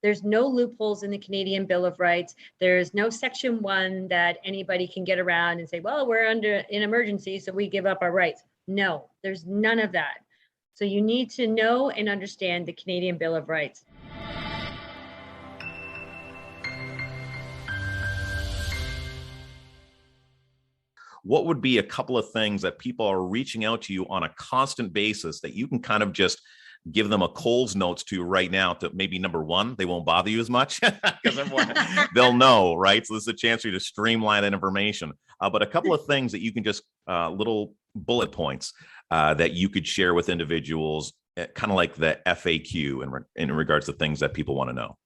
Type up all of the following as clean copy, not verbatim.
there's no loopholes in the Canadian Bill of Rights. There's no Section 1 that anybody can get around and say, well, we're under an emergency, so we give up our rights. No, there's none of that. So you need to know and understand the Canadian Bill of Rights. What would be a couple of things that people are reaching out to you on a constant basis that you can kind of just give them a Coles notes to right now to maybe number one, they won't bother you as much because they'll know, right? So this is a chance for you to streamline that information. But a couple of things that you can just little bullet points that you could share with individuals, kind of like the FAQ in regards to things that people want to know.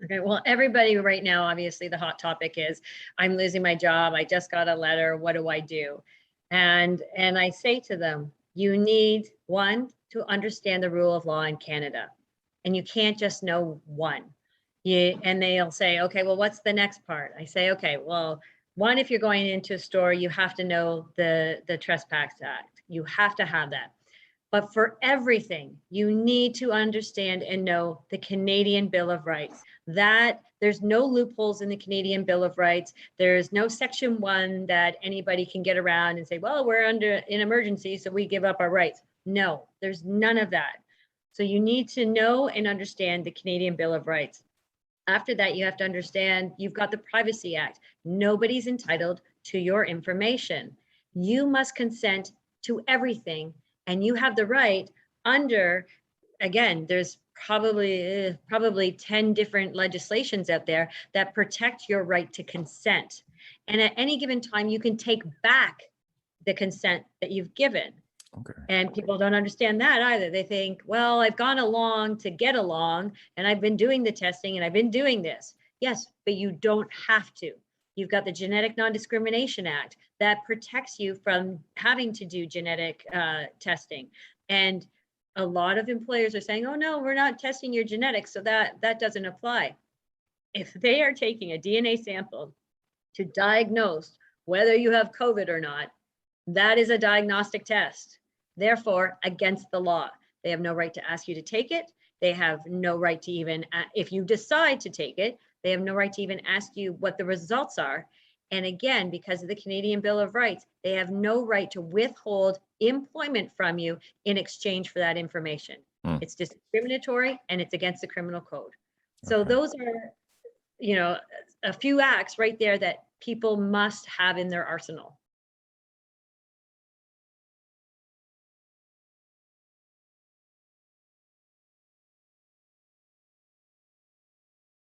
Okay, well, everybody right now, obviously the hot topic is, I'm losing my job. I just got a letter. What do I do? And I say to them, you need, one, to understand the rule of law in Canada. And you can't just know one. And they'll say, okay, well, what's the next part? I say, okay, well, one, if you're going into a store, you have to know the Trespass Act. You have to have that. But for everything, you need to understand and know the Canadian Bill of Rights. That there's no loopholes in the Canadian Bill of Rights. There's no Section 1 that anybody can get around and say, well, we're under an emergency, so we give up our rights. No, there's none of that. So you need to know and understand the Canadian Bill of Rights. After that, you have to understand you've got the Privacy Act. Nobody's entitled to your information. You must consent to everything. And you have the right under, again, there's probably 10 different legislations out there that protect your right to consent. And at any given time, you can take back the consent that you've given. Okay. And people don't understand that either. They think, well, I've gone along to get along, and I've been doing the testing, and I've been doing this. Yes, but you don't have to. You've got the Genetic Non-Discrimination Act that protects you from having to do genetic testing. And a lot of employers are saying, oh, no, we're not testing your genetics, so that doesn't apply. If they are taking a DNA sample to diagnose whether you have COVID or not, that is a diagnostic test. Therefore, against the law. They have no right to ask you to take it. They have no right to even, if you decide to take it, they have no right to even ask you what the results are. And again, because of the Canadian Bill of Rights, they have no right to withhold employment from you in exchange for that information. It's discriminatory and it's against the criminal code. So those are, a few acts right there that people must have in their arsenal.